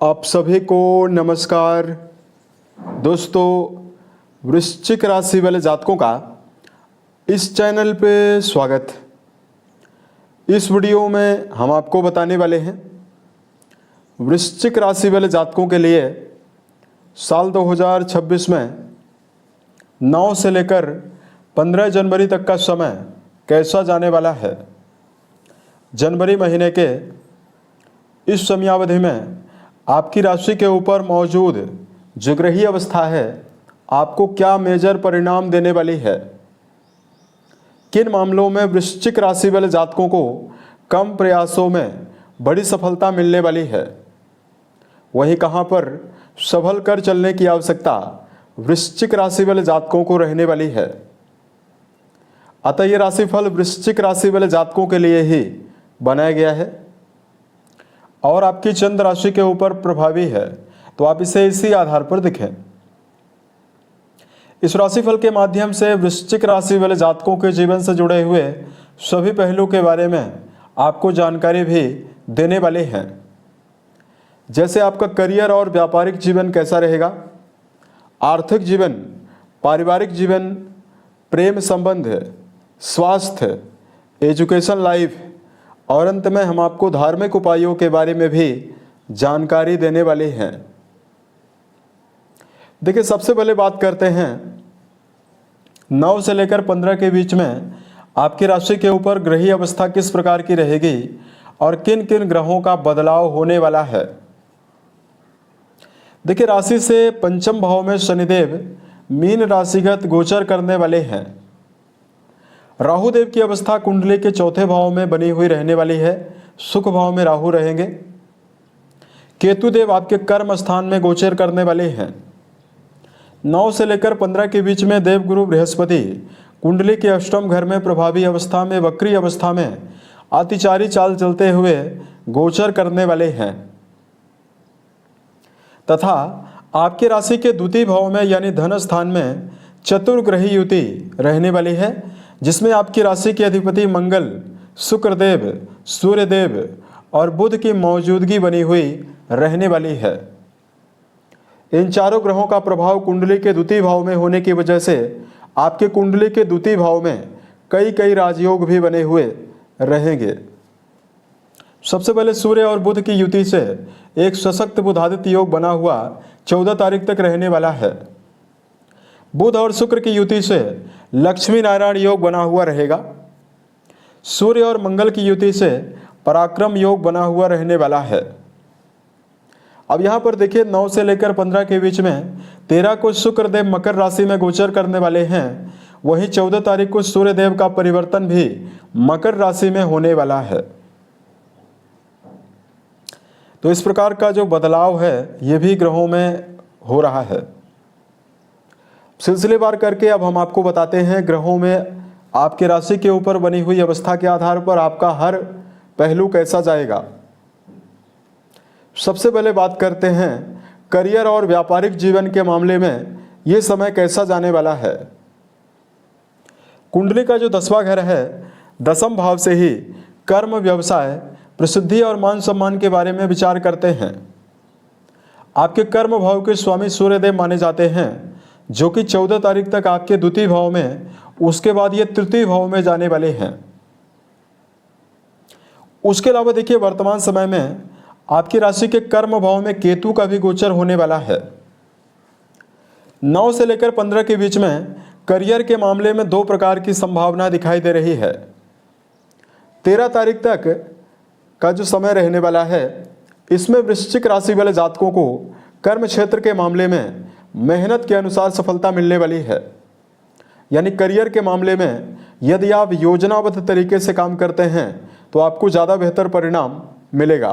आप सभी को नमस्कार। दोस्तों, वृश्चिक राशि वाले जातकों का इस चैनल पे स्वागत। इस वीडियो में हम आपको बताने वाले हैं वृश्चिक राशि वाले जातकों के लिए साल 2026 में 9 से लेकर 15 जनवरी तक का समय कैसा जाने वाला है। जनवरी महीने के इस समयावधि में आपकी राशि के ऊपर मौजूद जो ग्रहीय अवस्था है आपको क्या मेजर परिणाम देने वाली है। किन मामलों में वृश्चिक राशि वाले जातकों को कम प्रयासों में बड़ी सफलता मिलने वाली है, वहीं कहां पर संभल कर चलने की आवश्यकता वृश्चिक राशि वाले जातकों को रहने वाली है। अतः ये राशिफल वृश्चिक राशि वाले जातकों के लिए ही बनाया गया है और आपकी चंद्र राशि के ऊपर प्रभावी है, तो आप इसे इसी आधार पर देखें। इस राशिफल के माध्यम से वृश्चिक राशि वाले जातकों के जीवन से जुड़े हुए सभी पहलू के बारे में आपको जानकारी भी देने वाले हैं। जैसे आपका करियर और व्यापारिक जीवन कैसा रहेगा, आर्थिक जीवन, पारिवारिक जीवन, प्रेम संबंध, स्वास्थ्य, एजुकेशन लाइफ और अंत में हम आपको धार्मिक उपायों के बारे में भी जानकारी देने वाले हैं। देखिए, सबसे पहले बात करते हैं 9 से लेकर 15 के बीच में आपकी राशि के ऊपर ग्रहीय अवस्था किस प्रकार की रहेगी और किन किन ग्रहों का बदलाव होने वाला है। देखिए, राशि से पंचम भाव में शनिदेव मीन राशिगत गोचर करने वाले हैं। राहु देव की अवस्था कुंडली के चौथे भाव में बनी हुई रहने वाली है। सुख भाव में राहु रहेंगे। केतु देव आपके कर्म स्थान में गोचर करने वाले हैं। 9 से लेकर 15 के बीच में देवगुरु बृहस्पति कुंडली के अष्टम घर में प्रभावी अवस्था में वक्री अवस्था में अतिचारी चाल चलते हुए गोचर करने वाले हैं तथा आपके राशि के द्वितीय भाव में यानी धन स्थान में चतुर्ग्रही युति रहने वाली है, जिसमें आपकी राशि के अधिपति मंगल, शुक्रदेव, सूर्यदेव और बुध की मौजूदगी बनी हुई रहने वाली है। इन चारों ग्रहों का प्रभाव कुंडली के द्वितीय भाव में होने की वजह से आपके कुंडली के द्वितीय भाव में कई राजयोग भी बने हुए रहेंगे। सबसे पहले सूर्य और बुध की युति से एक सशक्त बुधादित्य योग बना हुआ 14 तारीख तक रहने वाला है। बुध और शुक्र की युति से लक्ष्मी नारायण योग बना हुआ रहेगा। सूर्य और मंगल की युति से पराक्रम योग बना हुआ रहने वाला है। अब यहाँ पर देखिए, 9 से लेकर 15 के बीच में 13 को शुक्रदेव मकर राशि में गोचर करने वाले हैं, वहीं 14 तारीख को सूर्यदेव का परिवर्तन भी मकर राशि में होने वाला है। तो इस प्रकार का जो बदलाव है ये भी ग्रहों में हो रहा है। सिलसिलेवार करके अब हम आपको बताते हैं ग्रहों में आपके राशि के ऊपर बनी हुई अवस्था के आधार पर आपका हर पहलू कैसा जाएगा। सबसे पहले बात करते हैं करियर और व्यापारिक जीवन के मामले में ये समय कैसा जाने वाला है। कुंडली का जो 10वां घर है, 10वें भाव से ही कर्म, व्यवसाय, प्रसिद्धि और मान सम्मान के बारे में विचार करते हैं। आपके कर्म भाव के स्वामी सूर्यदेव माने जाते हैं, जो कि 14 तारीख तक आपके द्वितीय भाव में, उसके बाद ये तृतीय भाव में जाने वाले हैं। उसके अलावा देखिए, वर्तमान समय में आपकी राशि के कर्म भाव में केतु का भी गोचर होने वाला है। 9 से लेकर 15 के बीच में करियर के मामले में 2 प्रकार की संभावना दिखाई दे रही है। 13 तारीख तक का जो समय रहने वाला है, इसमें वृश्चिक राशि वाले जातकों को कर्म क्षेत्र के मामले में मेहनत के अनुसार सफलता मिलने वाली है। यानी करियर के मामले में यदि आप योजनाबद्ध तरीके से काम करते हैं तो आपको ज़्यादा बेहतर परिणाम मिलेगा।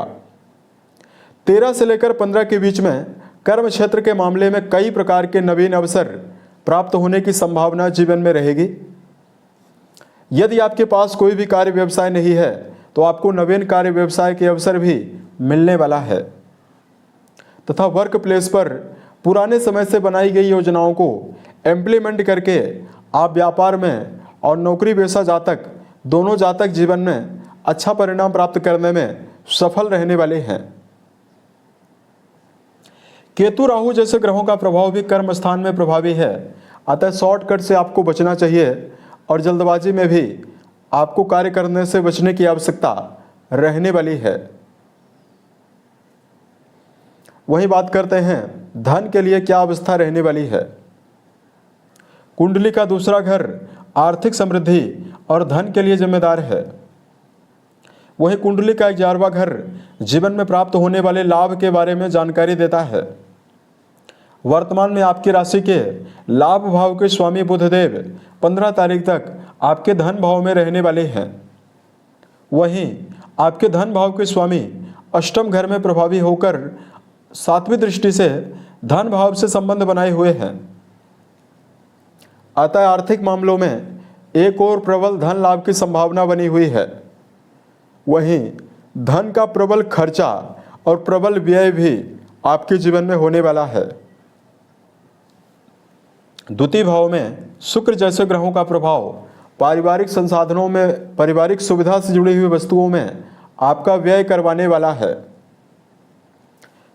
13 से लेकर 15 के बीच में कर्म क्षेत्र के मामले में कई प्रकार के नवीन अवसर प्राप्त होने की संभावना जीवन में रहेगी। यदि आपके पास कोई भी कार्य व्यवसाय नहीं है तो आपको नवीन कार्य व्यवसाय के अवसर भी मिलने वाला है तथा वर्क प्लेस पर पुराने समय से बनाई गई योजनाओं को इम्प्लीमेंट करके आप व्यापार में और नौकरी पेशा जातक दोनों जातक जीवन में अच्छा परिणाम प्राप्त करने में सफल रहने वाले हैं। केतु राहु जैसे ग्रहों का प्रभाव भी कर्म स्थान में प्रभावी है, अतः शॉर्टकट से आपको बचना चाहिए और जल्दबाजी में भी आपको कार्य करने से बचने की आवश्यकता रहने वाली है। वही बात करते हैं धन के लिए क्या अवस्था रहने वाली है। कुंडली का दूसरा घर आर्थिक समृद्धि और धन के लिए जिम्मेदार है। वही कुंडली का 11वां घर जीवन में प्राप्त होने वाले लाभ के बारे में जानकारी देता है। वर्तमान में आपकी राशि के लाभ भाव के स्वामी बुधदेव 15 तारीख तक आपके धन भाव में रहने वाले हैं। वहीं आपके धन भाव के स्वामी अष्टम घर में प्रभावी होकर 7वीं दृष्टि से धन भाव से संबंध बनाए हुए हैं। अतः आर्थिक मामलों में एक और प्रबल धन लाभ की संभावना बनी हुई है। वहीं धन का प्रबल खर्चा और प्रबल व्यय भी आपके जीवन में होने वाला है। द्वितीय भाव में शुक्र जैसे ग्रहों का प्रभाव पारिवारिक संसाधनों में, पारिवारिक सुविधा से जुड़ी हुई वस्तुओं में आपका व्यय करवाने वाला है।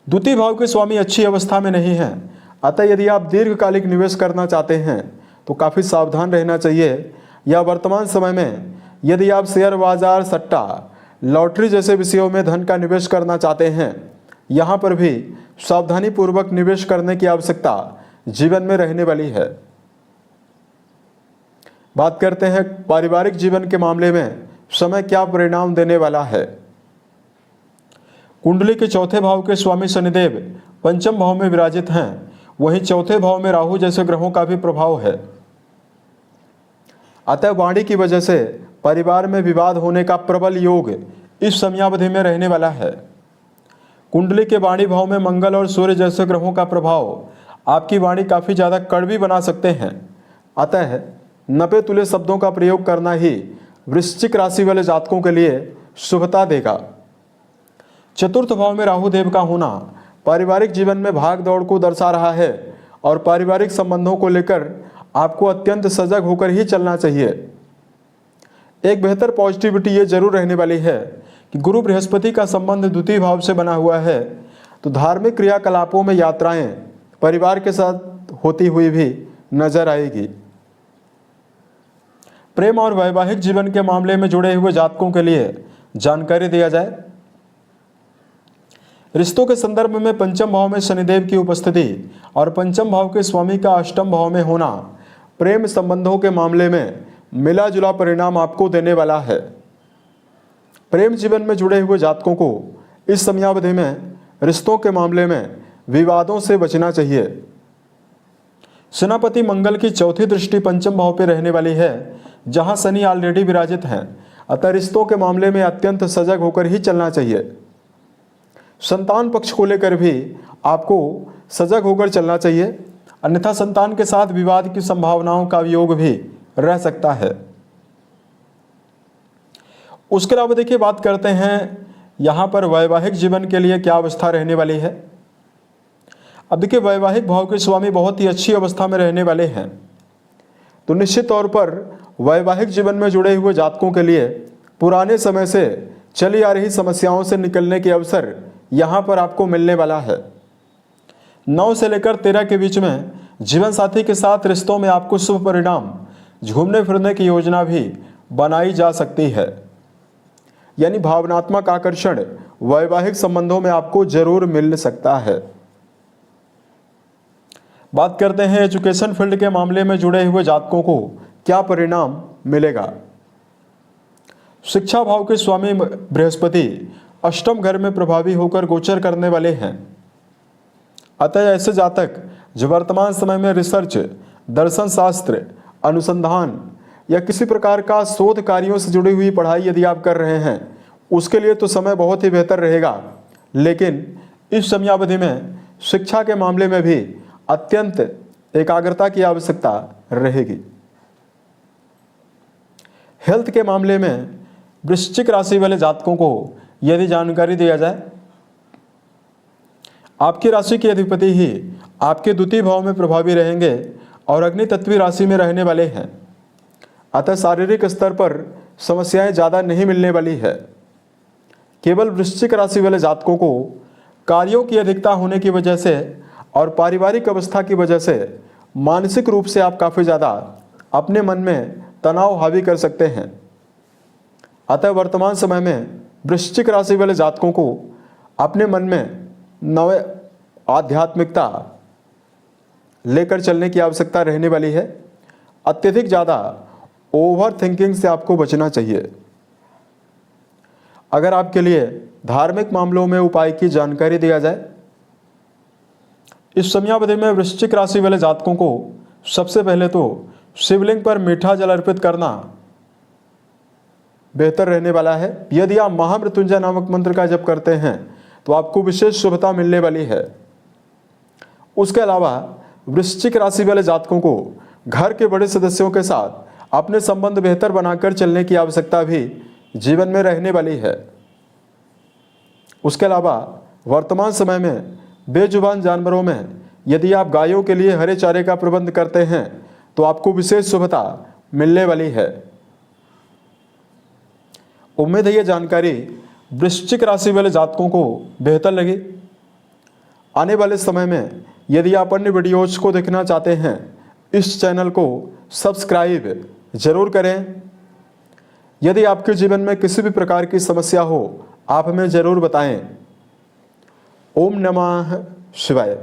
द्वितीय भाव के स्वामी अच्छी अवस्था में नहीं है, अतः यदि आप दीर्घकालिक निवेश करना चाहते हैं तो काफ़ी सावधान रहना चाहिए। या वर्तमान समय में यदि आप शेयर बाजार, सट्टा, लॉटरी जैसे विषयों में धन का निवेश करना चाहते हैं, यहाँ पर भी सावधानी पूर्वक निवेश करने की आवश्यकता जीवन में रहने वाली है। बात करते हैं पारिवारिक जीवन के मामले में समय क्या परिणाम देने वाला है। कुंडली के चौथे भाव के स्वामी शनिदेव पंचम भाव में विराजित हैं। वहीं चौथे भाव में राहु जैसे ग्रहों का भी प्रभाव है। अतः वाणी की वजह से परिवार में विवाद होने का प्रबल योग इस समयावधि में रहने वाला है। कुंडली के वाणी भाव में मंगल और सूर्य जैसे ग्रहों का प्रभाव आपकी वाणी काफ़ी ज़्यादा कड़वी बना सकते हैं। अतः 90 तुल्य शब्दों का प्रयोग करना ही वृश्चिक राशि वाले जातकों के लिए शुभता देगा। चतुर्थ भाव में राहु देव का होना पारिवारिक जीवन में भाग दौड़ को दर्शा रहा है और पारिवारिक संबंधों को लेकर आपको अत्यंत सजग होकर ही चलना चाहिए। एक बेहतर पॉजिटिविटी ये जरूर रहने वाली है कि गुरु बृहस्पति का संबंध द्वितीय भाव से बना हुआ है, तो धार्मिक क्रियाकलापों में यात्राएं परिवार के साथ होती हुई भी नजर आएगी। प्रेम और वैवाहिक जीवन के मामले में जुड़े हुए जातकों के लिए जानकारी दिया जाए। रिश्तों के संदर्भ में पंचम भाव में शनिदेव की उपस्थिति और पंचम भाव के स्वामी का अष्टम भाव में होना प्रेम संबंधों के मामले में मिला जुला परिणाम आपको देने वाला है। प्रेम जीवन में जुड़े हुए जातकों को इस समयावधि में रिश्तों के मामले में विवादों से बचना चाहिए। सेनापति मंगल की चौथी दृष्टि पंचम भाव पर रहने वाली है, जहां शनि ऑलरेडी विराजित हैं। अतः रिश्तों के मामले में अत्यंत सजग होकर ही चलना चाहिए। संतान पक्ष को लेकर भी आपको सजग होकर चलना चाहिए, अन्यथा संतान के साथ विवाद की संभावनाओं का योग भी रह सकता है। उसके अलावा देखिए बात करते हैं यहाँ पर वैवाहिक जीवन के लिए क्या अवस्था रहने वाली है। अब देखिए वैवाहिक भाव के स्वामी बहुत ही अच्छी अवस्था में रहने वाले हैं, तो निश्चित तौर पर वैवाहिक जीवन में जुड़े हुए जातकों के लिए पुराने समय से चली आ रही समस्याओं से निकलने के अवसर यहाँ पर आपको मिलने वाला है। 9 से लेकर 13 के बीच में जीवन साथी के साथ रिश्तों में आपको शुभ परिणाम, घूमने फिरने की योजना भी बनाई जा सकती है। यानी भावनात्मक आकर्षण वैवाहिक संबंधों में आपको जरूर मिल सकता है। बात करते हैं एजुकेशन फील्ड के मामले में जुड़े हुए जातकों को क्या परिणाम मिलेगा। शिक्षा भाव के स्वामी बृहस्पति अष्टम घर में प्रभावी होकर गोचर करने वाले हैं। अतः ऐसे जातक जो वर्तमान समय में रिसर्च, दर्शन शास्त्र, अनुसंधान या किसी प्रकार का शोध कार्यों से जुड़ी हुई पढ़ाई यदि आप कर रहे हैं, उसके लिए तो समय बहुत ही बेहतर रहेगा। लेकिन इस समयावधि में शिक्षा के मामले में भी अत्यंत एकाग्रता की आवश्यकता रहेगी। हेल्थ के मामले में वृश्चिक राशि वाले जातकों को यदि जानकारी दिया जाए, आपकी राशि के अधिपति ही आपके द्वितीय भाव में प्रभावी रहेंगे और अग्नि तत्वी राशि में रहने वाले हैं। अतः शारीरिक स्तर पर समस्याएं ज़्यादा नहीं मिलने वाली है। केवल वृश्चिक राशि वाले जातकों को कार्यों की अधिकता होने की वजह से और पारिवारिक अवस्था की वजह से मानसिक रूप से आप काफ़ी ज़्यादा अपने मन में तनाव हावी कर सकते हैं। अतः वर्तमान समय में वृश्चिक राशि वाले जातकों को अपने मन में नव आध्यात्मिकता लेकर चलने की आवश्यकता रहने वाली है। अत्यधिक ज़्यादा ओवर थिंकिंग से आपको बचना चाहिए। अगर आपके लिए धार्मिक मामलों में उपाय की जानकारी दिया जाए, इस समयावधि में वृश्चिक राशि वाले जातकों को सबसे पहले तो शिवलिंग पर मीठा जल अर्पित करना बेहतर रहने वाला है। यदि आप महामृत्युंजय नामक मंत्र का जप करते हैं तो आपको विशेष शुभता मिलने वाली है। उसके अलावा वृश्चिक राशि वाले जातकों को घर के बड़े सदस्यों के साथ अपने संबंध बेहतर बनाकर चलने की आवश्यकता भी जीवन में रहने वाली है। उसके अलावा वर्तमान समय में बेजुबान जानवरों में यदि आप गायों के लिए हरे चारे का प्रबंध करते हैं तो आपको विशेष शुभता मिलने वाली है। उम्मीद है ये जानकारी वृश्चिक राशि वाले जातकों को बेहतर लगी। आने वाले समय में यदि आप अन्य वीडियोज को देखना चाहते हैं, इस चैनल को सब्सक्राइब जरूर करें। यदि आपके जीवन में किसी भी प्रकार की समस्या हो, आप हमें जरूर बताएं। ओम नमः शिवाय।